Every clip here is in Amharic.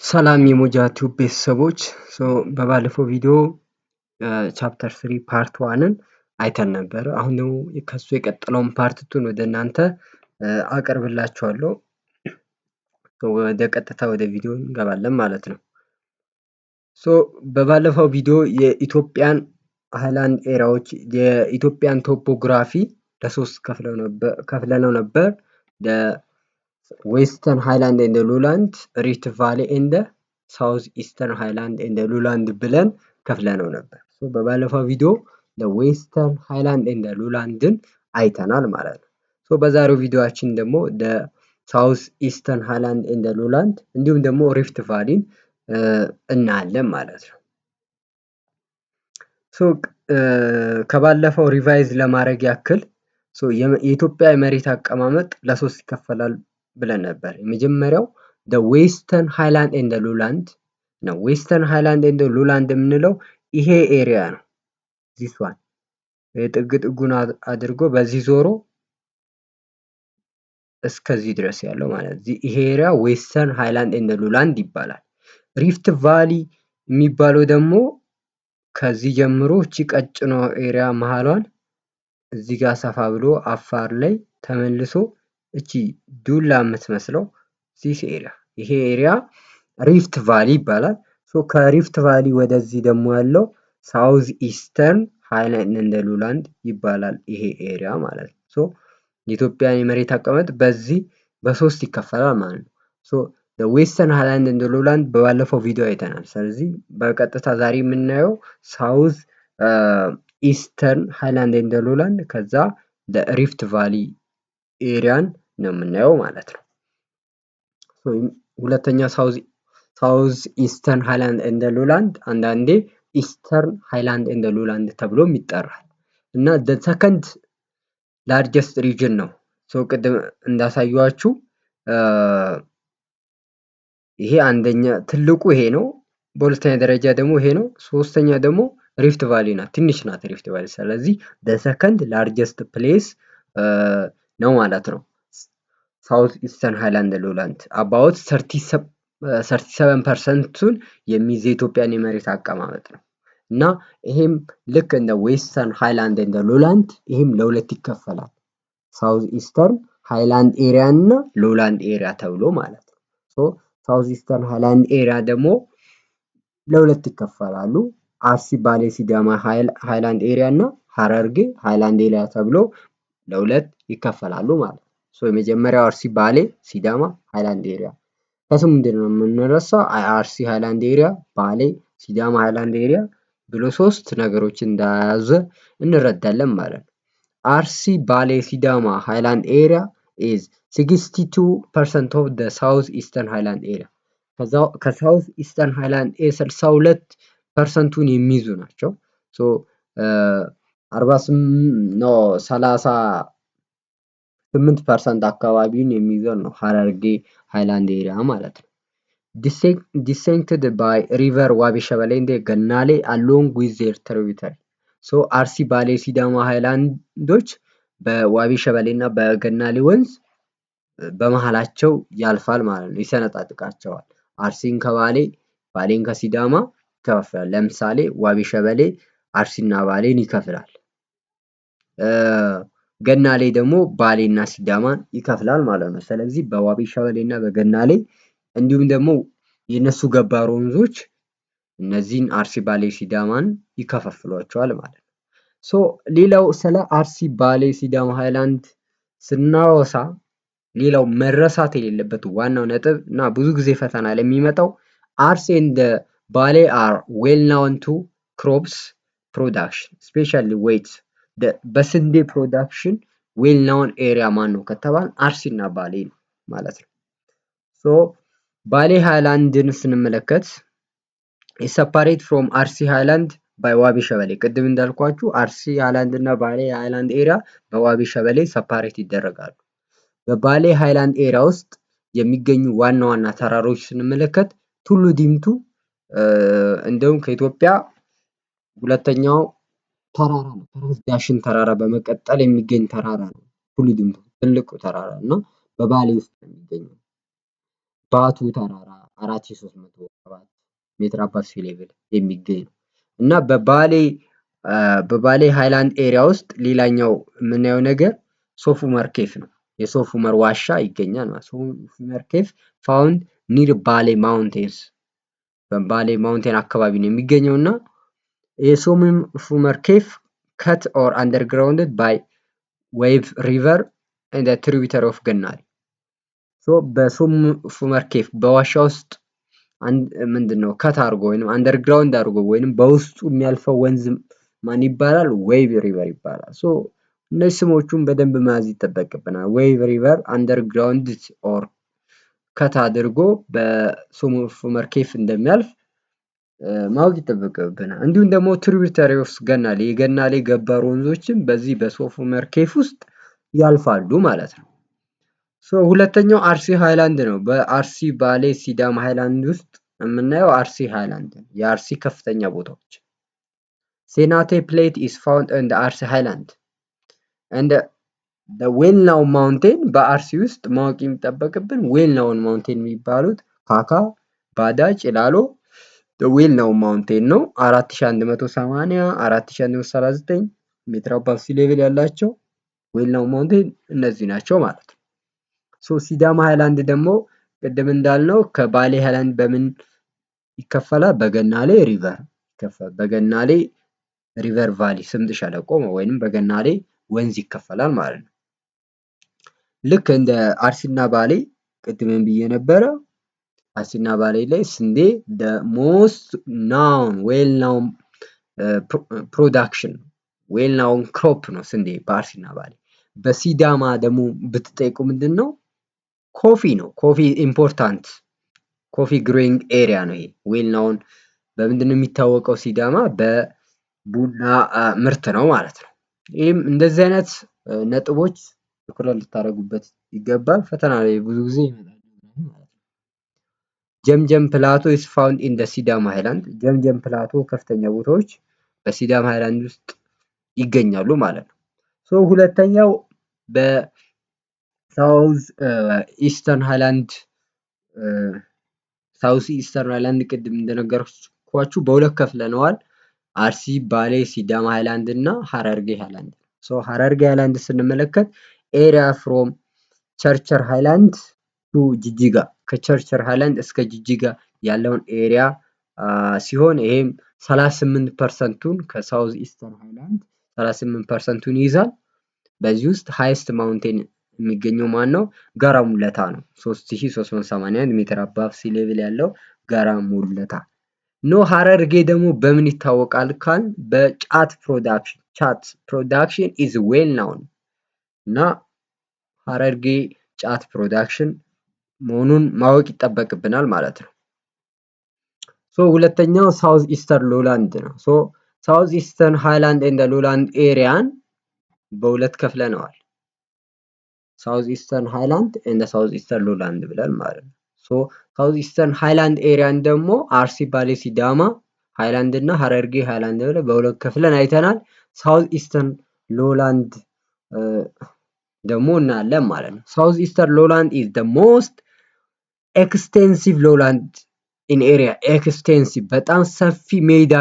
ሰላም የሞጃ ቲዩብ ቤተሰቦች በባለፈው ቪዲዮ ቻፕተር 3 ፓርት 1ን አይተን ነበር። አሁን ደግሞ ከሱ የቀጠለውን ፓርት 2ን ወደ እናንተ አቀርብላችኋለሁ። ወደ ቀጥታ ወደ ቪዲዮ እንገባለን ማለት ነው። በባለፈው ቪዲዮ የኢትዮጵያን ሃይላንድ ኤራዎች የኢትዮጵያን ቶፖግራፊ ለሶስት ከፍለነው ነበር። ዌስተርን ሃይላንድ ኤንድ ሎላንድ፣ ሪፍት ቫሊ ኤንድ ሳውዝ ኢስተርን ሃይላንድ ኤንድ ሎላንድ ብለን ከፍለነው ነበር። በባለፈው ቪዲዮ ዌስተርን ሃይላንድ ኤንድ ሎላንድን አይተናል ማለት ነው። በዛሬው ቪዲዮአችን ደግሞ ሳውዝ ኢስተርን ሃይላንድ ኤንድ ሎላንድ እንዲሁም ደግሞ ሪፍት ቫሊን እናያለን ማለት ነው። ከባለፈው ሪቫይዝ ለማድረግ ያክል የኢትዮጵያ የመሬት አቀማመጥ ለሶስት ይከፈላል ብለን ነበር። የመጀመሪያው ዌስተርን ሃይላንድ ኤንድ ሎላንድ ነው። ዌስተርን ሃይላንድ ኤንድ ሎላንድ የምንለው ይሄ ኤሪያ ነው። ዚስ ዋን የጥግ ጥጉን አድርጎ በዚህ ዞሮ እስከዚህ ድረስ ያለው ማለት ነው። ይሄ ኤሪያ ዌስተርን ሃይላንድ ኤንድ ሎላንድ ይባላል። ሪፍት ቫሊ የሚባለው ደግሞ ከዚህ ጀምሮ እቺ ቀጭኗ ኤሪያ መሃሏን እዚህ ጋር ሰፋ ብሎ አፋር ላይ ተመልሶ እቺ ዱላ የምትመስለው ዚስ ኤሪያ ይሄ ኤሪያ ሪፍት ቫሊ ይባላል። ከሪፍት ቫሊ ወደዚህ ደግሞ ያለው ሳውዝ ኢስተርን ሃይላንድ ኤንድ ሎላንድ ይባላል ይሄ ኤሪያ ማለት ነው። የኢትዮጵያ የመሬት አቀማመጥ በዚህ በሶስት ይከፈላል ማለት ነው። ዌስተርን ሃይላንድ ኤንድ ሎላንድ በባለፈው ቪዲዮ አይተናል። ስለዚህ በቀጥታ ዛሬ የምናየው ሳውዝ ኢስተርን ሃይላንድ ኤንድ ሎላንድ ከዛ ሪፍት ቫሊ ኤሪያን ነው የምናየው ማለት ነው። ሁለተኛ ሳውዝ ኢስተርን ሃይላንድ ኤንድ ሎላንድ አንዳንዴ ኢስተርን ሃይላንድ ኤንድ ሎላንድ ተብሎም ይጠራል እና ሰከንድ ላርጀስት ሪጅን ነው። ቅድም እንዳሳየኋችሁ ይሄ አንደኛ ትልቁ ይሄ ነው። በሁለተኛ ደረጃ ደግሞ ይሄ ነው። ሶስተኛ ደግሞ ሪፍት ቫሊ ናት፣ ትንሽ ናት ሪፍት ቫሊ። ስለዚህ ሰከንድ ላርጀስት ፕሌስ ነው ማለት ነው ሳውዝ ኢስተርን ሃይላንድ ሎላንድ። አባውት 37%ቱን የሚይዝ የኢትዮጵያን የመሬት አቀማመጥ ነው እና ይሄም ልክ እንደ ዌስተርን ሃይላንድ ኤንድ ሎላንድ ይሄም ለሁለት ይከፈላል። ሳውዝ ኢስተርን ሃይላንድ ኤሪያ እና ሎላንድ ኤሪያ ተብሎ ማለት ነው። ሳውዝ ኢስተርን ሃይላንድ ኤሪያ ደግሞ ለሁለት ይከፈላሉ። አርሲ ባሌ ሲዳማ ሃይላንድ ኤሪያ እና ሀረርጌ ሃይላንድ ኤሪያ ተብሎ ለሁለት ይከፈላሉ ማለት ነው። የመጀመሪያው አርሲ ባሌ ሲዳማ ሃይላንድ ኤሪያ ከስሙ ምንድነው የምንረሳው? አርሲ ሃይላንድ ኤሪያ፣ ባሌ ሲዳማ ሃይላንድ ኤሪያ ብሎ ሶስት ነገሮችን እንደያዘ እንረዳለን ማለት ነው። አርሲ ባሌ ሲዳማ ሃይላንድ ኤሪያ is 62% of the south eastern highland area ከሳውዝ ኢስተርን ሃይላንድ 62%ቱን የሚይዙ ናቸው። 38% አካባቢውን የሚይዘው ነው ሀረርጌ ሃይላንድ ኤሪያ ማለት ነው። ዲሴንክትድ ባይ ሪቨር ዋቢ ሸበሌ እንደ ገናሌ አሎንግ ዊዝ ዜር ትሪቢዩተሪ አርሲ ባሌ ሲዳማ ሃይላንዶች በዋቢ ሸበሌ እና በገናሌ ወንዝ በመሃላቸው ያልፋል ማለት ነው፣ ይሰነጣጥቃቸዋል። አርሲን ከባሌ ባሌን ከሲዳማ ይከፋፍላል። ለምሳሌ ዋቢ ሸበሌ አርሲና ባሌን ይከፍላል። ገናሌ ደግሞ ባሌና ሲዳማን ይከፍላል ማለት ነው። ስለዚህ በዋቢ ሸበሌ እና በገናሌ እንዲሁም ደግሞ የነሱ ገባር ወንዞች እነዚህን አርሲ ባሌ ሲዳማን ይከፋፍሏቸዋል ማለት ነው። ሌላው ስለ አርሲ ባሌ ሲዳማ ሃይላንድ ስናወሳ ሌላው መረሳት የሌለበት ዋናው ነጥብ እና ብዙ ጊዜ ፈተና ለሚመጣው አርሲ ኤንድ ባሌ አር ዌል ናውን ቱ ክሮፕስ ፕሮዳክሽን ስፔሻሊ ዌይት በስንዴ ፕሮዳክሽን ዌል ናውን ኤሪያ ማን ነው ከተባል አርሲ እና ባሌ ነው ማለት ነው። ባሌ ሃይላንድን ስንመለከት ሰፓሬት ፍሮም አርሲ ሃይላንድ ባይ ዋቢ ሸበሌ። ቅድም እንዳልኳችሁ አርሲ ሃይላንድ እና ባሌ ሃይላንድ ኤሪያ በዋቢ ሸበሌ ሰፓሬት ይደረጋሉ። በባሌ ሃይላንድ ኤሪያ ውስጥ የሚገኙ ዋና ዋና ተራሮች ስንመለከት ቱሉ ዲምቱ እንደውም ከኢትዮጵያ ሁለተኛው ተራራ ነው። ከራስ ዳሽን ተራራ በመቀጠል የሚገኝ ተራራ ነው ቱሉ ዲምቱ ትልቁ ተራራ እና በባሌ ውስጥ ነው የሚገኘው። ባቱ ተራራ 4307 ሜትር አባቭ ሲ ሌቭል የሚገኝ ነው እና በባሌ ሃይላንድ ኤሪያ ውስጥ ሌላኛው የምናየው ነገር ሶፍ ዑመር ኬፍ ነው። የሶፍ ዑመር ዋሻ ይገኛል ማለት ሶፍ ዑመር ኬፍ ፋውንድ ኒር ባሌ ማውንቴንስ በባሌ ማውንቴን አካባቢ ነው የሚገኘው እና የሶፍ ዑመር ኬፍ ከት ኦር አንደርግራውንድድ ባይ ዌቭ ሪቨር እንደ ትሪቢዩተር ኦፍ ገናሌ በሶፍ ዑመር ኬፍ በዋሻ ውስጥ ምንድነው ከት አድርጎ ወይንም አንደርግራውንድ አድርጎ ወይንም በውስጡ የሚያልፈው ወንዝ ማን ይባላል? ዌቭ ሪቨር ይባላል። እነዚህ ስሞቹን በደንብ መያዝ ይጠበቅብናል። ዌቭ ሪቨር አንደርግራውንድ ኦር ከት አድርጎ በሶፍ ዑመር ኬፍ እንደሚያልፍ ማወቅ ይጠበቅብናል። እንዲሁም ደግሞ ትሪቢዩተሪ ኦፍ ገናሌ የገናሌ ገባር ወንዞችም በዚህ በሶፍ ዑመር ኬፍ ውስጥ ያልፋሉ ማለት ነው። ሁለተኛው አርሲ ሃይላንድ ነው። በአርሲ ባሌ ሲዳማ ሃይላንድ ውስጥ የምናየው አርሲ ሃይላንድ ነው። የአርሲ ከፍተኛ ቦታዎች ሴናቴ ፕሌት ኢዝ ፋውንድ ኢን አርሲ ሃይላንድ እንደ ዌልናው ማውንቴን በአርሲ ውስጥ ማወቅ የሚጠበቅብን ዌልናውን ማውንቴን የሚባሉት ካካ፣ ባዳ፣ ጭላሎ ዌልናው ማውንቴን ነው። 4180 4139 ሜትር አባቭ ሲ ሌቭል ያላቸው ዌልናው ማውንቴን እነዚህ ናቸው ማለት ነው። ሲዳማ ሃይላንድ ደግሞ ቅድም እንዳልነው ከባሌ ሃይላንድ በምን ይከፈላል? በገናሌ ሪቨር ይከፈላል። በገናሌ ሪቨር ቫሊ ስምጥ ሸለቆ ወይንም በገናሌ ወንዝ ይከፈላል ማለት ነው። ልክ እንደ አርሲና ባሌ ቅድም ብዬ ነበረ። አርሲና ባሌ ላይ ስንዴ the most known well known production well known crop ነው ስንዴ በአርሲና ባሌ። በሲዳማ ደግሞ ብትጠይቁ ምንድነው? ኮፊ ነው። ኮፊ ኢምፖርታንት ኮፊ ግሮዊንግ ኤሪያ ነው። ይሄ ዌል ናውን በምንድነው የሚታወቀው? ሲዳማ በቡና ምርት ነው ማለት ነው። ይህም እንደዚህ አይነት ነጥቦች ትኩረት ልታደርጉበት ይገባል። ፈተና ላይ ብዙ ጊዜ ይመጣል ማለት ነው። ጀምጀም ፕላቶ ኢዝ ፋውንድ ኢን ሲዳማ ሃይላንድ ጀምጀም ፕላቶ ከፍተኛ ቦታዎች በሲዳማ ሃይላንድ ውስጥ ይገኛሉ ማለት ነው። ሁለተኛው በሳውዝ ኢስተርን ሃይላንድ ሳውዝ ኢስተርን ሃይላንድ ቅድም እንደነገርኳችሁ በሁለት ከፍለነዋል። አርሲ፣ ባሌ፣ ሲዳማ ሃይላንድ እና ሀረርጌ ሃይላንድ። ሀረርጌ ሃይላንድ ስንመለከት ኤሪያ ፍሮም ቸርቸር ሃይላንድ ቱ ጅጅጋ ከቸርቸር ሃይላንድ እስከ ጅጅጋ ያለውን ኤሪያ ሲሆን ይሄም 38%ቱን ከሳውዝ ኢስተርን ሃይላንድ 38%ቱን ይይዛል። በዚህ ውስጥ ሃይስት ማውንቴን የሚገኘው ማን ነው? ጋራ ሙለታ ነው። 3381 ሜትር አባቭ ሲ ሌቭል ያለው ጋራ ሙለታ ነው። ሀረርጌ ደግሞ በምን ይታወቃል ካል በጫት ፕሮዳክሽን ጫት ፕሮዳክሽን ኢዝ ዌል ናውን እና ሀረርጌ ጫት ፕሮዳክሽን መሆኑን ማወቅ ይጠበቅብናል ማለት ነው። ሁለተኛው ሳውዝ ኢስተርን ሎላንድ ነው። ሳውዝ ኢስተርን ሃይላንድ ኤንድ ሎላንድ ኤሪያን በሁለት ከፍለነዋል። ሳውዝ ኢስተርን ሃይላንድ ኤንድ ሳውዝ ኢስተርን ሎላንድ ብለን ማለት ነው። ሳውዝ ኢስተርን ሃይላንድ ኤሪያን ደግሞ አርሲ፣ ባሌ፣ ሲዳማ ሃይላንድ እና ሀረርጌ ሃይላንድ ብለን በሁለት ከፍለን አይተናል። ሳውዝ ኢስተርን ሎላንድ ደግሞ እናያለን ማለት ነው። ሳውዝ ኢስተርን ሎላንድ ኢዝ the most extensive lowland in area extensive በጣም ሰፊ ሜዳ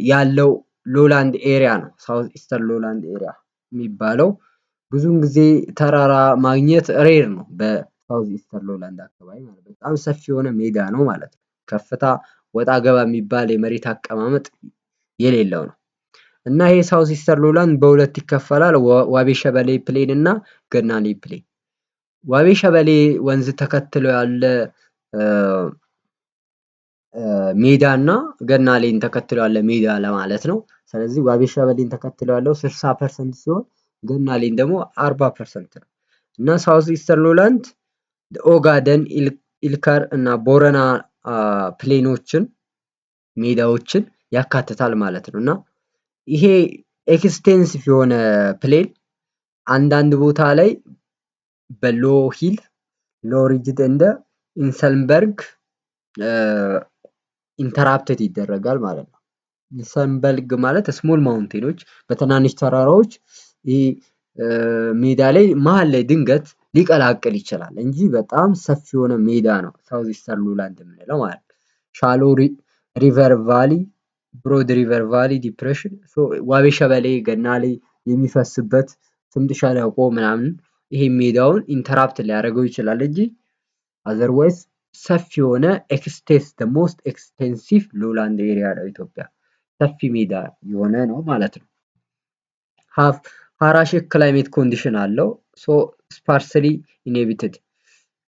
ያለው ሎላንድ ኤሪያ ነው። ሳውዝ ኢስተርን ሎላንድ ኤሪያ የሚባለው ብዙውን ጊዜ ተራራ ማግኘት ሬር ነው። በሳውዝ ኢስተርን ሎላንድ አካባቢ ማለት በጣም ሰፊ የሆነ ሜዳ ነው ማለት ነው። ከፍታ ወጣ ገባ የሚባል የመሬት አቀማመጥ የሌለው ነው እና ይሄ ሳውዝ ኢስተርን ሎላንድ በሁለት ይከፈላል። ዋቤ ሸበሌ ፕሌን እና ገናሌ ፕሌን። ዋቤ ሸበሌ ወንዝ ተከትሎ ያለ ሜዳ እና ገናሌን ተከትሎ ያለ ሜዳ ለማለት ነው። ስለዚህ ዋቤ ሸበሌን ተከትሎ ያለው 60% ሲሆን ገናሌን ደግሞ 40% ነው እና ሳውዝ ኢስተርን ሎላንድ ኦጋደን፣ ኢልከር እና ቦረና ፕሌኖችን ሜዳዎችን ያካትታል ማለት ነው እና ይሄ ኤክስቴንሲቭ የሆነ ፕሌን አንዳንድ ቦታ ላይ በሎ ሂል ሎ ሪጅድ እንደ ኢንሰንበርግ ኢንተራፕትድ ይደረጋል ማለት ነው። ኢንሰንበርግ ማለት ስሞል ማውንቴኖች በትናንሽ ተራራዎች ይሄ ሜዳ ላይ መሀል ላይ ድንገት ሊቀላቅል ይችላል እንጂ በጣም ሰፊ የሆነ ሜዳ ነው ሳውዝ ኢስተርን ሎላንድ የምንለው ማለት ነው። ሻሎ ሪቨር ቫሊ፣ ብሮድ ሪቨር ቫሊ ዲፕሬሽን፣ ዋቤ ሸበሌ ገናሌ የሚፈስበት ስምጥ ሸለቆ ምናምን ይሄ ሜዳውን ኢንተራፕት ሊያደርገው ይችላል እንጂ አዘርዋይስ ሰፊ የሆነ ሞስት ኤክስቴንሲቭ ሎላንድ ኤሪያ ነው ኢትዮጵያ። ሰፊ ሜዳ የሆነ ነው ማለት ነው። ሃራሽክ ክላይሜት ኮንዲሽን አለው። ስፓርስሊ ኢንሄቢትድ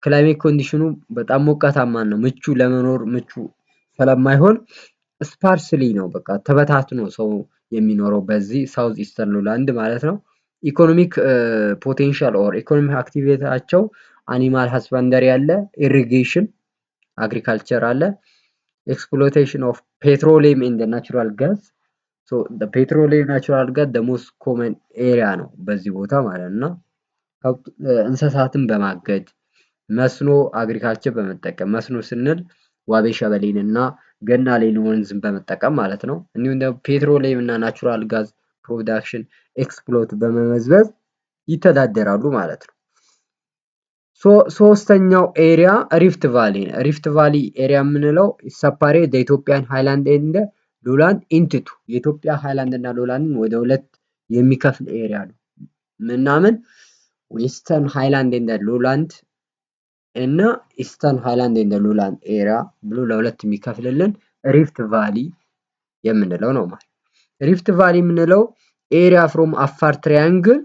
ክላይሜት ኮንዲሽኑ በጣም ሞቃታማ ነው። ለመኖር ምቹ ስለማይሆን ስፓርስሊ ነው፣ በቃ ተበታትኖ ሰው የሚኖረው በዚህ ሳውዝ ኢስተርን ሎላንድ ማለት ነው። ኢኮኖሚክ ፖቴንሻል ኦር ኢኮኖሚክ አክቲቪቲያቸው አኒማል ሀስባንደሪ አለ፣ ኢሪጌሽን አግሪካልቸር አለ፣ ኤክስፕሎይቴሽን ኦፍ ፔትሮሊየም ኤንድ ናቹራል ጋዝ። ፔትሮሊየም ናቹራል ጋዝ ሞስት ኮመን ኤሪያ ነው በዚህ ቦታ ማለት ነው። እንስሳትን በማገድ መስኖ አግሪካልቸር በመጠቀም መስኖ ስንል ዋቤ ሸበሌን እና ገናሌን ወንዝን በመጠቀም ማለት ነው። እንዲሁም ደግሞ ፔትሮሊየም እና ናቹራል ጋዝ ፕሮዳክሽን ኤክስፕሎት በመመዝበዝ ይተዳደራሉ ማለት ነው። ሶስተኛው ኤሪያ ሪፍት ቫሊ ነው። ሪፍት ቫሊ ኤሪያ የምንለው ሰፓሬት ኢትዮጵያን ሃይላንድ ኤንድ ሎላንድ ኢንቱ የኢትዮጵያ ሃይላንድ እና ሎላንድን ወደ ሁለት የሚከፍል ኤሪያ ነው። ምናምን ዌስተርን ሃይላንድ ኤንድ ሎላንድ እና ኢስተርን ሃይላንድ ኤንድ ሎላንድ ኤሪያ ብሎ ለሁለት የሚከፍልልን ሪፍት ቫሊ የምንለው ነው ማለት። ሪፍት ቫሊ የምንለው ኤሪያ ፍሮም አፋር ትሪያንግል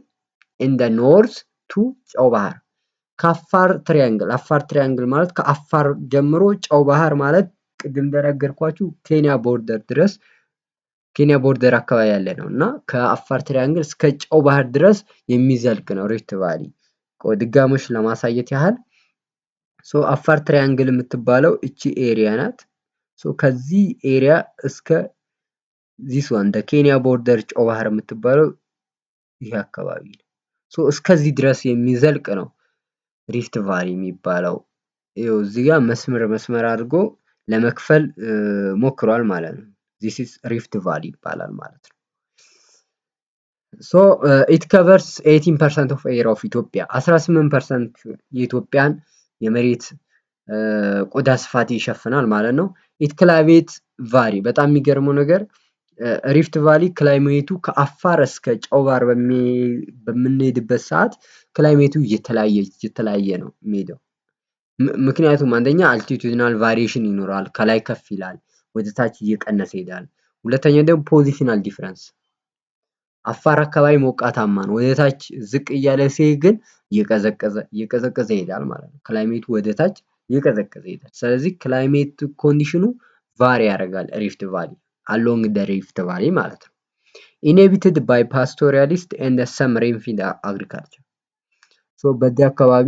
ኢን ዘ ኖርዝ ቱ ጨው ባህር። ከአፋር ትሪያንግል ማለት ከአፋር ጀምሮ ጨው ባህር ማለት ቅድም እንደነገርኳችሁ ኬንያ ቦርደር ድረስ ኬንያ ቦርደር አካባቢ ያለ ነው እና ከአፋር ትሪያንግል እስከ ጨው ባህር ድረስ የሚዘልቅ ነው ሪፍት ቫሊ። ድጋሞች ለማሳየት ያህል አፋር ትሪያንግል የምትባለው እቺ ኤሪያ ናት። ከዚህ ኤሪያ እስከ ዚስ ዋን ኬንያ ቦርደር ጨው ባህር የምትባለው ይሄ አካባቢ ነው። እስከዚህ ድረስ የሚዘልቅ ነው ሪፍት ቫሊ የሚባለው። ይኸው እዚህ ጋር መስመር አድርጎ ለመክፈል ሞክሯል ማለት ነው። ዚስ ኢዝ ሪፍት ቫሊ ይባላል ማለት ነው። ኢት ከቨርስ 18% ኦፍ ኤሪያ ኦፍ ኢትዮጵያ 18% የኢትዮጵያን የመሬት ቆዳ ስፋት ይሸፍናል ማለት ነው። ኢት ክላይሜት ቫሪ በጣም የሚገርመው ነገር ሪፍት ቫሊ ክላይሜቱ ከአፋር እስከ ጨው ባህር በምንሄድበት ሰዓት ክላይሜቱ እየተለያየ ነው የሚሄደው። ምክንያቱም አንደኛ አልቲቱድናል ቫሪዬሽን ይኖራል፣ ከላይ ከፍ ይላል፣ ወደታች እየቀነሰ ይሄዳል። ሁለተኛ ደግሞ ፖዚሽናል ዲፍረንስ አፋር አካባቢ ሞቃታማ ነው፣ ወደታች ዝቅ እያለ ሲሄድ ግን እየቀዘቀዘ ይሄዳል ማለት ነው። ክላይሜቱ ወደታች እየቀዘቀዘ ይሄዳል። ስለዚህ ክላይሜት ኮንዲሽኑ ቫሪ ያደርጋል ሪፍት ቫሊ አሎንግ ደ ሪፍት ቫሊ ማለት ነው። ኢንሄቢትድ ባይ ፓስቶሪያሊስት ኤንድ ሰም ሬንፊድ አግሪካልቸር። በዚህ አካባቢ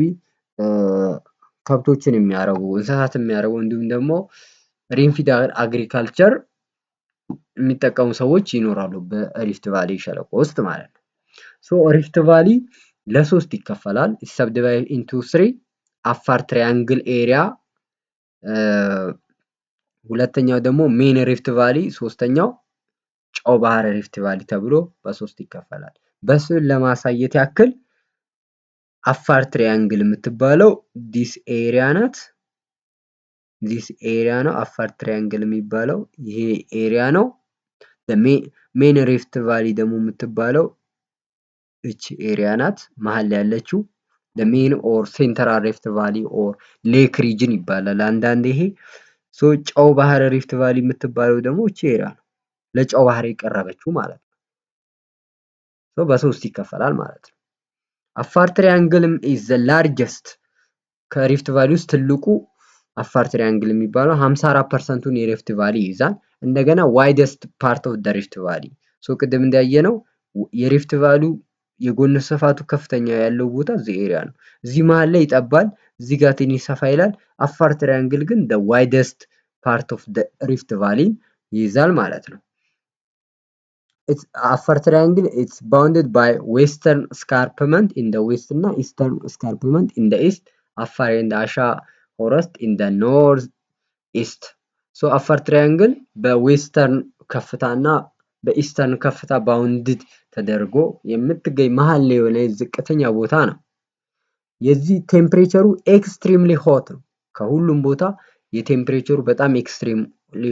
ከብቶችን የሚያረቡ እንስሳት የሚያረቡ እንዲሁም ደግሞ ሬንፊድ አግሪካልቸር የሚጠቀሙ ሰዎች ይኖራሉ በሪፍት ቫሊ ሸለቆ ውስጥ ማለት ነው። ሪፍት ቫሊ ለሶስት ይከፈላል። ሰብዲቫይድ ኢንቱ 3 አፋር ትሪያንግል ኤሪያ፣ ሁለተኛው ደግሞ ሜን ሪፍት ቫሊ፣ ሶስተኛው ጨው ባህር ሪፍት ቫሊ ተብሎ በሶስት ይከፈላል። በስዕል ለማሳየት ያክል አፋር ትሪያንግል የምትባለው ዲስ ኤሪያ ናት። ዲስ ኤሪያ ነው አፋር ትሪያንግል የሚባለው ይሄ ኤሪያ ነው። ሜን ሪፍት ቫሊ ደግሞ የምትባለው እቺ ኤሪያ ናት መሀል ላይ ያለችው። ሜን ኦር ሴንትራል ሪፍት ቫሊ ኦር ሌክ ሪጅን ይባላል አንዳንዴ ይሄ። ጨው ባህር ሪፍት ቫሊ የምትባለው ደግሞ እቺ ኤሪያ ነው፣ ለጨው ባህር የቀረበችው ማለት ነው። በሶስት ይከፈላል ማለት ነው። አፋር ትሪያንግልም ኢዝ ዘ ላርጀስት ከሪፍት ቫሊ ውስጥ ትልቁ አፋር ትሪያንግል የሚባለው 54%ን የሪፍት ቫሊ ይይዛል። እንደገና ዋይደስት ፓርት ኦፍ ዘ ሪፍት ቫሊ ቅድም እንዳየነው የሪፍት ቫሊ የጎን ስፋቱ ከፍተኛ ያለው ቦታ እዚህ ኤሪያ ነው። እዚህ መሀል ላይ ይጠባል፣ እዚህ ጋር ትንሽ ሰፋ ይላል። አፋር ትሪያንግል ግን the widest part of the rift valley ይይዛል ማለት ነው። አፋር ትሪያንግል it's bounded by western escarpment in the west እና eastern escarpment in the east, አፋር and አሻ ፎረስት in the north east። አፋር ትሪያንግል በዌስተርን ከፍታና በኢስተርን ከፍታ ባውንድድ ተደርጎ የምትገኝ መሀል ላይ የሆነ ዝቅተኛ ቦታ ነው። የዚህ ቴምፕሬቸሩ ኤክስትሪምሊ ሆት ነው። ከሁሉም ቦታ የቴምፕሬቸሩ በጣም ኤክስትሪምሊ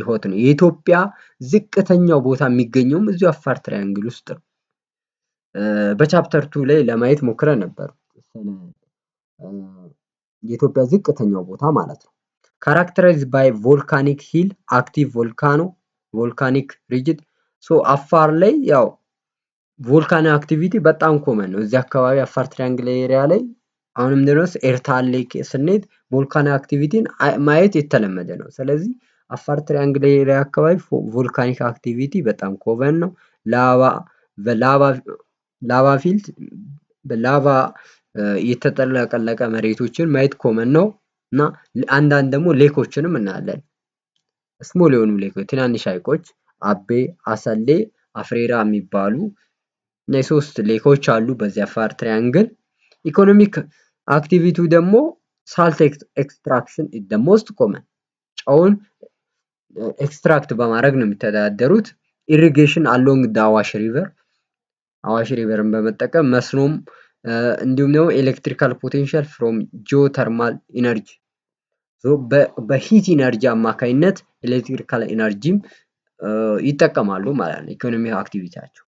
ሆት ነው። የኢትዮጵያ ዝቅተኛው ቦታ የሚገኘውም እዚሁ አፋር ትራያንግል ውስጥ ነው። በቻፕተር 2 ላይ ለማየት ሞክረን ነበር የኢትዮጵያ ዝቅተኛው ቦታ ማለት ነው። ካራክተራይዝድ ባይ ቮልካኒክ ሂል አክቲቭ ቮልካኒክ ሪጅን። አፋር ላይ ያው ቮልካኒክ አክቲቪቲ በጣም ኮመን ነው። እዚህ አካባቢ አፋር ትራያንግል ኤሪያ ላይ አሁንም ድረስ ኤርታሌ ስንሄድ ቮልካኒክ አክቲቪቲን ማየት የተለመደ ነው። ስለዚህ አፋር ትራያንግል ኤሪያ አካባቢ ቮልካኒክ አክቲቪቲ በጣም ኮመን ነው። ላቫ ፊልድ በላቫ የተጠለቀለቀ መሬቶችን ማየት ኮመን ነው እና አንዳንድ ደግሞ ሌኮችንም እናያለን። ስሞል የሆኑ ሌኮች ትናንሽ ሐይቆች አቤ፣ አሰሌ፣ አፍሬራ የሚባሉ እና የሶስት ሌኮች አሉ በዚህ አፋር ትራያንግል። ኢኮኖሚክ አክቲቪቲው ደግሞ ሳልት ኤክስትራክሽን ኢዝ ዘ ሞስት ኮመን። ጨውን ኤክስትራክት በማድረግ ነው የሚተዳደሩት። ኢሪጌሽን አሎንግ ደ አዋሽ ሪቨር፣ አዋሽ ሪቨርን በመጠቀም መስኖም እንዲሁም ደግሞ ኤሌክትሪካል ፖቴንሻል ፍሮም ጂኦተርማል ኢነርጂ በሂት ኢነርጂ አማካኝነት ኤሌክትሪካል ኢነርጂም ይጠቀማሉ ማለት ነው ኢኮኖሚክ አክቲቪቲያቸው።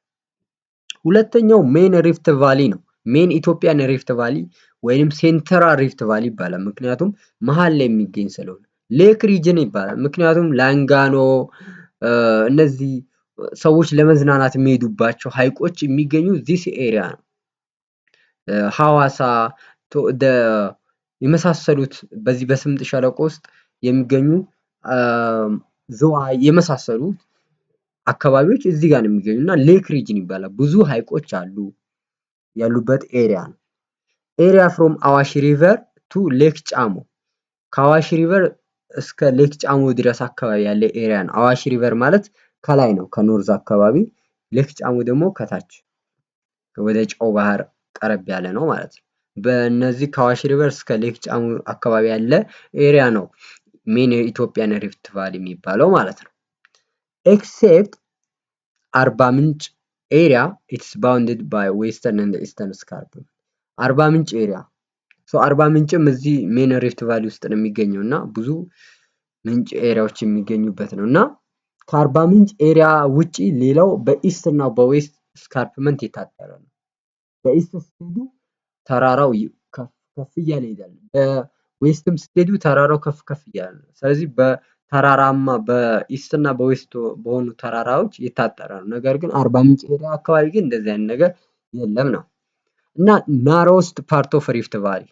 ሁለተኛው ሜን ሪፍት ቫሊ ነው። ሜን ኢትዮጵያን ሪፍት ቫሊ ወይም ሴንትራል ሪፍት ቫሊ ይባላል። ምክንያቱም መሀል ላይ የሚገኝ ስለሆነ። ሌክ ሪጅን ይባላል ምክንያቱም ላንጋኖ እነዚህ ሰዎች ለመዝናናት የሚሄዱባቸው ሐይቆች የሚገኙ ዚስ ኤሪያ ነው። ሐዋሳ የመሳሰሉት በዚህ በስምጥ ሸለቆ ውስጥ የሚገኙ ዝዋይ የመሳሰሉት አካባቢዎች እዚህ ጋር ነው የሚገኙ እና ሌክ ሪጅን ይባላል። ብዙ ሐይቆች አሉ ያሉበት ኤሪያ ነው። ኤሪያ ፍሮም አዋሽ ሪቨር ቱ ሌክ ጫሞ፣ ከአዋሽ ሪቨር እስከ ሌክ ጫሞ ድረስ አካባቢ ያለ ኤሪያ ነው። አዋሽ ሪቨር ማለት ከላይ ነው ከኖርዝ አካባቢ፣ ሌክ ጫሞ ደግሞ ከታች ወደ ጨው ባህር ቀረብ ያለ ነው ማለት ነው። በእነዚህ ከአዋሽ ሪቨር እስከ ሌክ ጫሞ አካባቢ ያለ ኤሪያ ነው ሜን የኢትዮጵያን ሪፍት ቫሊ የሚባለው ማለት ነው። ኤክሴፕት አርባ ምንጭ ኤሪያ ኢትስ ባውንድድ ባይ ዌስተርን ኤንድ ኢስተርን ስካርፕ። አርባ ምንጭ ኤሪያ አርባ ምንጭም እዚህ ሜን ሪፍት ቫሊ ውስጥ ነው የሚገኘው እና ብዙ ምንጭ ኤሪያዎች የሚገኙበት ነው እና ከአርባ ምንጭ ኤሪያ ውጪ ሌላው በኢስት እና በዌስት ስካርፕመንት የታጠረ ነው። በኢስት ስትሄዱ ተራራው ከፍ እያለ ይሄዳል። በዌስትም ስትሄዱ ተራራው ከፍ እያለ ነው። ስለዚህ በተራራማ በኢስት እና በዌስት በሆኑ ተራራዎች የታጠረ ነው። ነገር ግን አርባ ምንጭ ኤሪያ አካባቢ ግን እንደዚህ አይነት ነገር የለም ነው እና ናሮስት ፓርት ኦፍ ሪፍት ቫሊ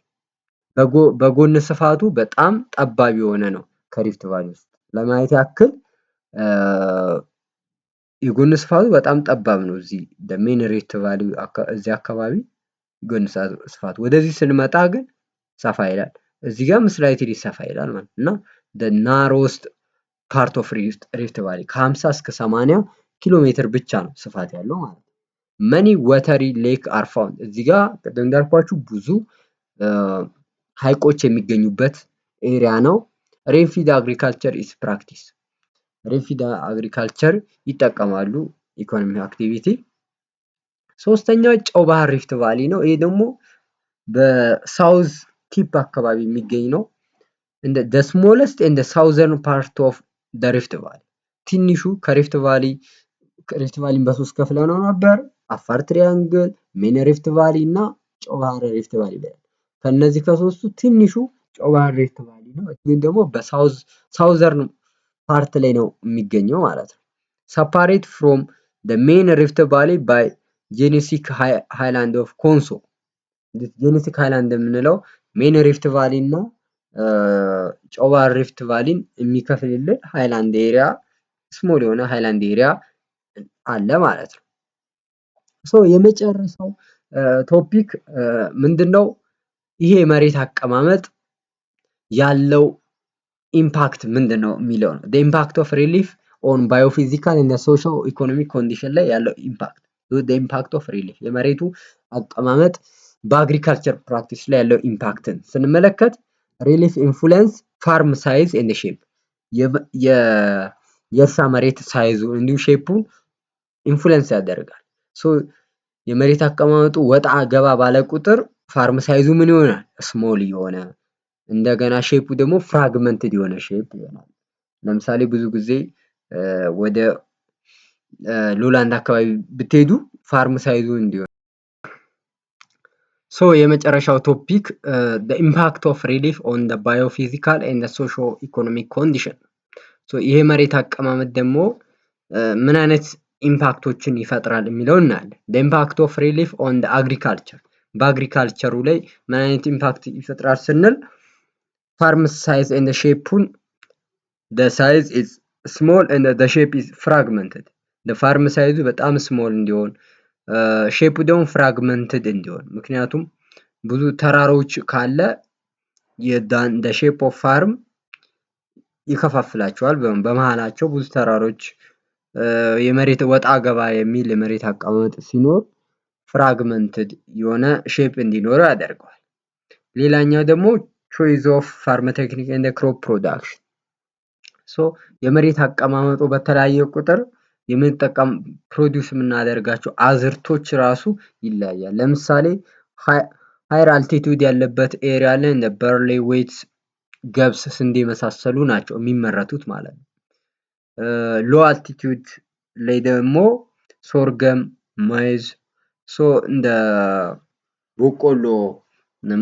በጎን ስፋቱ በጣም ጠባብ የሆነ ነው። ከሪፍት ቫሊ ውስጥ ለማየት ያክል የጎን ስፋቱ በጣም ጠባብ ነው። እዚህ ሜን ሪፍት ቫሊ እዚህ አካባቢ ጎን ስፋቱ፣ ወደዚህ ስንመጣ ግን ሰፋ ይላል። እዚህ ጋር ስላይትሊ ሰፋ ይላል ማለት እና ናሮስት ፓርት ኦፍ ሪፍት ቫሊ ከ50 እስከ 80 ኪሎ ሜትር ብቻ ነው ስፋት ያለው ማለት ነው። መኒ ወተሪ ሌክ አር ፋውንድ። እዚህ ጋር ቅድም እንዳልኳችሁ ብዙ ሐይቆች የሚገኙበት ኤሪያ ነው። ሬንፊድ አግሪካልቸር ኢስ ፕራክቲስ። ሬንፊድ አግሪካልቸር ይጠቀማሉ ኢኮኖሚ አክቲቪቲ። ሶስተኛው ጨው ባህር ሪፍት ቫሊ ነው። ይሄ ደግሞ በሳውዝ ቲፕ አካባቢ የሚገኝ ነው። እንደ the smallest and the southern part of the rift valley። ትንሹ ከሪፍት ቫሊን በሶስት ከፍለው ነው ነበር። አፋር ትሪያንግል፣ ሜን ሪፍት ቫሊ እና ጨው ባህር ሪፍት ቫሊ ይባላል። ከነዚህ ከሶስቱ ትንሹ ጨው ባህር ሪፍት ቫሊ ነው። ግን ደግሞ በሳውዘርን ፓርት ላይ ነው የሚገኘው ማለት ነው። ሰፓሬት ፍሮም the main rift valley by ጄኔሲክ ሃይላንድ ኦፍ ኮንሶ። ጄኔሲክ ሃይላንድ የምንለው ሜን ሪፍት ቫሊ እና ጨው ባህር ሪፍት ቫሊን የሚከፍልልን ሃይላንድ ኤሪያ ስሞል የሆነ ሃይላንድ ኤሪያ አለ ማለት ነው። የመጨረሻው ቶፒክ ምንድነው? ይሄ መሬት አቀማመጥ ያለው ኢምፓክት ምንድነው የሚለው ነው። the impact of relief on biophysical and social economic condition ላይ ያለው ኢምፓክት the impact of relief የመሬቱ አቀማመጥ በአግሪካልቸር ፕራክቲስ ላይ ያለው ኢምፓክትን ስንመለከት ሪሊፍ ኢንፍሉዌንስ ፋርም ሳይዝ ኤንድ ሼፕ የእርሻ መሬት ሳይዙ እንዲሁም ሼፑን ኢንፍሉዌንስ ያደርጋል። የመሬት አቀማመጡ ወጣ ገባ ባለ ቁጥር ፋርም ሳይዙ ምን ይሆናል? ስሞል የሆነ እንደገና ሼፑ ደግሞ ፍራግመንትድ የሆነ ሼፕ ይሆናል። ለምሳሌ ብዙ ጊዜ ወደ ሎላንድ አካባቢ ብትሄዱ ፋርም ሳይዙ እንዲሆን። ሶ የመጨረሻው ቶፒክ the impact of relief on the biophysical and the socio-economic condition። ይሄ መሬት አቀማመጥ ደግሞ ምን አይነት ኢምፓክቶችን ይፈጥራል የሚለው እናያለን። the impact of relief on the agriculture በአግሪካልቸሩ ላይ ምን አይነት ኢምፓክት ይፈጥራል ስንል farm size and the shape the size is small and the shape is fragmented the farm size በጣም small እንዲሆን ሼፑ ደግሞ ፍራግመንትድ እንዲሆን ምክንያቱም ብዙ ተራሮች ካለ the shape of farm ይከፋፍላቸዋል በመሃላቸው ብዙ ተራሮች የመሬት ወጣ ገባ የሚል የመሬት አቀማመጥ ሲኖር ፍራግመንትድ የሆነ ሼፕ እንዲኖረው ያደርገዋል። ሌላኛው ደግሞ choice of farm technique and crop production የመሬት አቀማመጡ በተለያየ ቁጥር የምንጠቀም ፕሮዲውስ የምናደርጋቸው አዝርቶች ራሱ ይለያያል። ለምሳሌ ሃየር አልቲቱድ ያለበት ኤሪያ ላይ እንደ በርሌ፣ ዌት፣ ገብስ፣ ስንዴ የመሳሰሉ ናቸው የሚመረቱት ማለት ነው። ሎ አልቲቱድ ላይ ደግሞ ሶርገም፣ ማይዝ፣ እንደ በቆሎ፣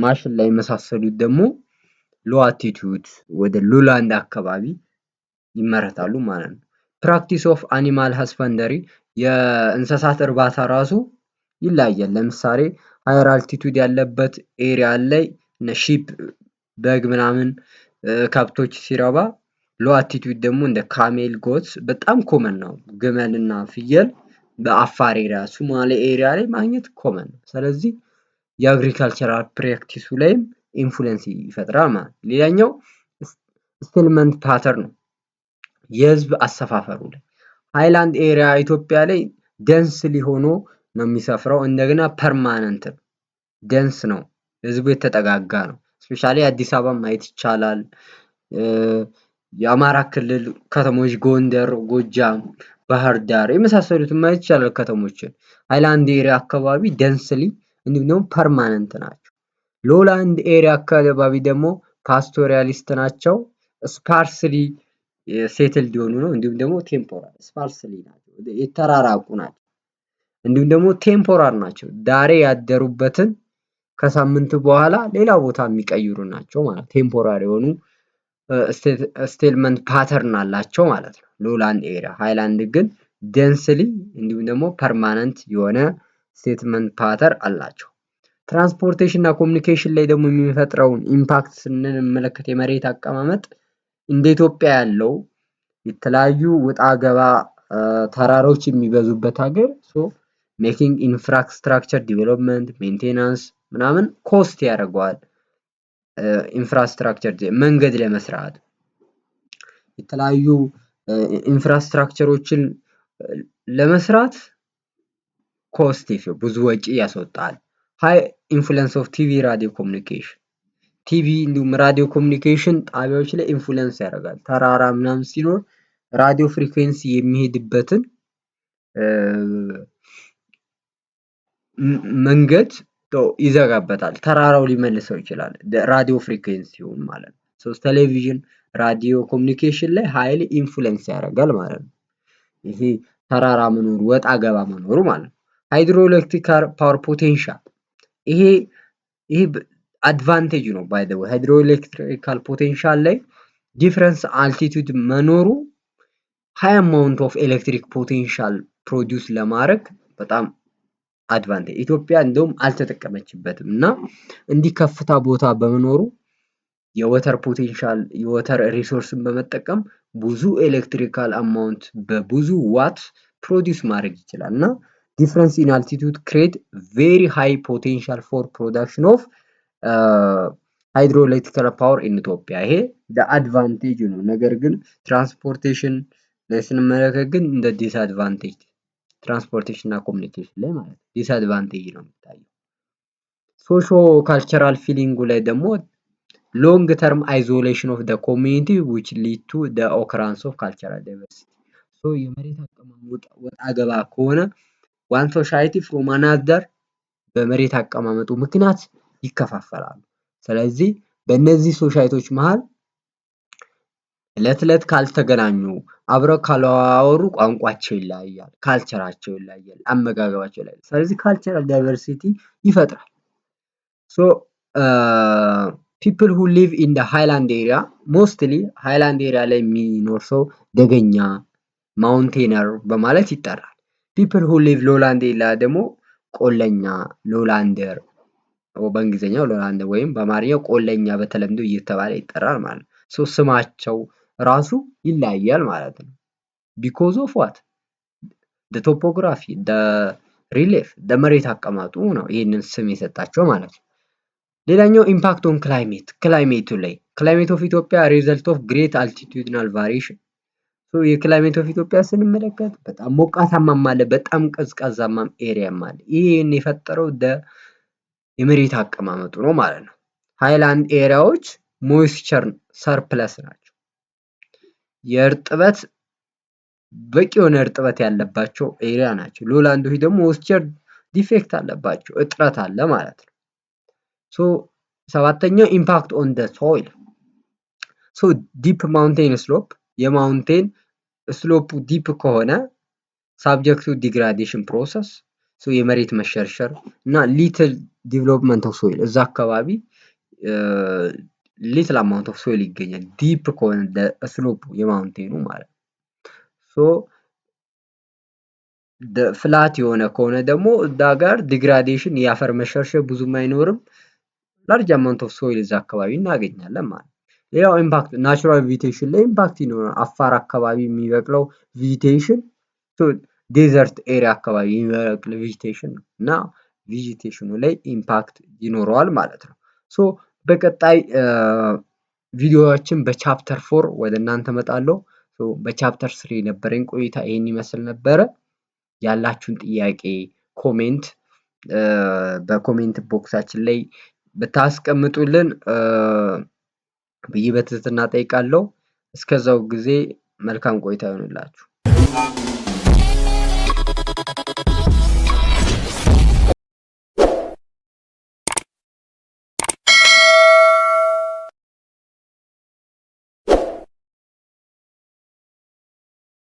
ማሽላ የመሳሰሉት ደግሞ ሎ አልቲቱድ ወደ ሎላንድ አካባቢ ይመረታሉ ማለት ነው። ፕራክቲስ ኦፍ አኒማል ሃስባንደሪ የእንስሳት እርባታ ራሱ ይለያያል። ለምሳሌ ሃየር አልቲቱድ ያለበት ኤሪያ ላይ ሺፕ፣ በግ ምናምን ከብቶች ሲረባ ሎ አልቲቱድ ደግሞ እንደ ካሜል፣ ጎት በጣም ኮመን ነው። ግመልና ፍየል በአፋር ኤሪያ፣ ሶማሌ ኤሪያ ላይ ማግኘት ኮመን ነው። ስለዚህ የአግሪካልቸራል ፕራክቲሱ ላይም ኢንፍሉዌንስ ይፈጥራል ማለት ነው። ሌላኛው ሴትልመንት ፓተርን ነው። የህዝብ አሰፋፈሩ ላይ ሃይላንድ ኤሪያ ኢትዮጵያ ላይ ደንስሊ ሆኖ ነው የሚሰፍረው። እንደገና ፐርማነንት ደንስ ነው፣ ህዝቡ የተጠጋጋ ነው። ስፔሻሊ አዲስ አበባ ማየት ይቻላል። የአማራ ክልል ከተሞች ጎንደር፣ ጎጃም፣ ባህር ዳር የመሳሰሉትን ማየት ይቻላል ከተሞችን። ሃይላንድ ኤሪያ አካባቢ ደንስሊ እንዲሁም ደግሞ ፐርማነንት ናቸው። ሎላንድ ኤሪያ አካባቢ ደግሞ ፓስቶሪያሊስት ናቸው። ስፓርስሊ ሴትልድ የሆኑ ነው። እንዲሁም ደግሞ ቴምፖራል ስፓርስሊ ናቸው፣ የተራራቁ ናቸው። እንዲሁም ደግሞ ቴምፖራል ናቸው፣ ዳሬ ያደሩበትን ከሳምንት በኋላ ሌላ ቦታ የሚቀይሩ ናቸው ማለት ቴምፖራሪ የሆኑ ስቴትልመንት ፓተርን አላቸው ማለት ነው ሎላንድ ኤሪያ። ሃይላንድ ግን ደንስሊ እንዲሁም ደግሞ ፐርማነንት የሆነ ስቴትልመንት ፓተር አላቸው። ትራንስፖርቴሽን እና ኮሚኒኬሽን ላይ ደግሞ የሚፈጥረውን ኢምፓክት ስንመለከት የመሬት አቀማመጥ እንደ ኢትዮጵያ ያለው የተለያዩ ወጣ ገባ ተራሮች የሚበዙበት ሀገር ሜኪንግ ኢንፍራስትራክቸር ዲቨሎፕመንት ሜንቴናንስ ምናምን ኮስት ያደርገዋል። ኢንፍራስትራክቸር መንገድ ለመስራት የተለያዩ ኢንፍራስትራክቸሮችን ለመስራት ኮስት ብዙ ወጪ ያስወጣል። ሃይ ኢንፍሉዌንስ ኦፍ ቲቪ ራዲዮ ኮሚኒኬሽን ቲቪ እንዲሁም ራዲዮ ኮሚኒኬሽን ጣቢያዎች ላይ ኢንፍሉዌንስ ያደርጋል። ተራራ ምናምን ሲኖር ራዲዮ ፍሪኩዌንሲ የሚሄድበትን መንገድ ይዘጋበታል። ተራራው ሊመልሰው ይችላል ራዲዮ ፍሪኩዌንሲውን ማለት ነው። ቴሌቪዥን፣ ራዲዮ ኮሚኒኬሽን ላይ ሃይሊ ኢንፍሉዌንስ ያደርጋል ማለት ነው። ይሄ ተራራ መኖሩ ወጣ ገባ መኖሩ ማለት ነው። ሃይድሮኤሌክትሪካል ፓወር ፖቴንሻል ይሄ አድቫንቴጅ ነው። ባይ ዘ ዌይ ሃይድሮኤሌክትሪካል ፖቴንሻል ላይ ዲፍረንስ አልቲቱድ መኖሩ ሃይ አማውንት ኦፍ ኤሌክትሪክ ፖቴንሻል ፕሮዲውስ ለማድረግ በጣም አድቫንቴጅ ኢትዮጵያ እንደውም አልተጠቀመችበትም እና እንዲህ ከፍታ ቦታ በመኖሩ የወተር ፖቴንሻል የወተር ሪሶርስን በመጠቀም ብዙ ኤሌክትሪካል አማውንት በብዙ ዋት ፕሮዲውስ ማድረግ ይችላል እና ዲፍረንስ ኢን አልቲቱድ ክሬት ቬሪ ሃይ ፖቴንሻል ፎር ፕሮዳክሽን ኦፍ ሃይድሮኤሌክትሪካል ፓወር ኢን ኢትዮጵያ። ይሄ አድቫንቴጅ ነው። ነገር ግን ትራንስፖርቴሽን ላይ ስንመለከት ግን እንደ ዲስአድቫንቴጅ ትራንስፖርቴሽን እና ኮሚኒኬሽን ላይ ማለት ዲስአድቫንቴጅ ነው የሚታየው። ሶሾ ካልቸራል ፊሊንጉ ላይ ደግሞ ሎንግ ተርም አይዞሌሽን ኦፍ the community which lead to the occurrence of cultural diversity የመሬት አቀማመጥ ወጣ ገባ ከሆነ one society from another በመሬት አቀማመጡ ምክንያት ይከፋፈላሉ። ስለዚህ በእነዚህ ሶሳይቲዎች መሃል እለት እለት ካልተገናኙ አብረው ካላወሩ ቋንቋቸው ይለያያል፣ ካልቸራቸው ይለያያል፣ አመጋገባቸው ይለያያል። ስለዚህ ካልቸራል ዳይቨርሲቲ ይፈጥራል። ሶ ፒፕል ሁ ሊቭ ኢን ደ ሃይላንድ ኤሪያ ሞስትሊ ሃይላንድ ኤሪያ ላይ የሚኖር ሰው ደገኛ ማውንቴነር በማለት ይጠራል። ፒፕል ሁ ሊቭ ሎላንድ ኤሪያ ደግሞ ቆለኛ ሎላንደር በእንግሊዝኛው ሎላንደር ወይም በአማርኛው ቆለኛ በተለምዶ እየተባለ ይጠራል ማለት ነው። ሶ ስማቸው ራሱ ይለያያል ማለት ነው። ቢኮዝ ኦፍ ዋት ደ ቶፖግራፊ ደ ሪሊፍ ደ መሬት አቀማጡ ነው ይህንን ስም የሰጣቸው ማለት ነው። ሌላኛው ኢምፓክት ኦን ክላይሜት ክላይሜቱ ላይ ክላይሜት ኦፍ ኢትዮጵያ ሪዘልት ኦፍ ግሬት አልቲቱድናል ቫሪዬሽን። የክላይሜት ኦፍ ኢትዮጵያ ስንመለከት በጣም ሞቃታማም አለ፣ በጣም ቀዝቃዛማም ኤሪያም አለ። ይህን የፈጠረው የመሬት አቀማመጡ ነው ማለት ነው። ሃይላንድ ኤሪያዎች ሞይስቸር ሰርፕለስ ናቸው። የእርጥበት በቂ የሆነ እርጥበት ያለባቸው ኤሪያ ናቸው። ሎላንዶች ደግሞ ሞይስቸር ዲፌክት አለባቸው፣ እጥረት አለ ማለት ነው። ሶ ሰባተኛው ኢምፓክት ኦን ደ ሶይል። ሶ ዲፕ ማውንቴን ስሎፕ የማውንቴን ስሎፑ ዲፕ ከሆነ ሳብጀክት ቱ ዲግራዴሽን ፕሮሰስ የመሬት መሸርሸር እና ሊትል ዲቨሎፕመንት ኦፍ ሶይል እዛ አካባቢ ሊትል አማውንት ኦፍ ሶይል ይገኛል ዲፕ ከሆነ ስሎፑ የማውንቴኑ ማለት ነው። ሶ ፍላት የሆነ ከሆነ ደግሞ እዛ ጋር ዲግራዴሽን የአፈር መሸርሸር ብዙም አይኖርም። ላርጅ አማውንት ኦፍ ሶይል እዛ አካባቢ እናገኛለን ማለት ነው። ሌላው ኢምፓክት ናቹራል ቬጂቴሽን ላይ ኢምፓክት ይኖራል። አፋር አካባቢ የሚበቅለው ቬጂቴሽን ዴዘርት ኤሪያ አካባቢ የሚበቅል ቬጂቴሽን ነው እና ቬጂቴሽኑ ላይ ኢምፓክት ይኖረዋል ማለት ነው። ሶ በቀጣይ ቪዲዮዎችን በቻፕተር 4 ወደ እናንተ እመጣለሁ። በቻፕተር 3 የነበረኝ ቆይታ ይሄን ይመስል ነበረ። ያላችሁን ጥያቄ ኮሜንት በኮሜንት ቦክሳችን ላይ ብታስቀምጡልን ብዬ በትህትና እጠይቃለሁ። እስከዛው ጊዜ መልካም ቆይታ ይሆንላችሁ።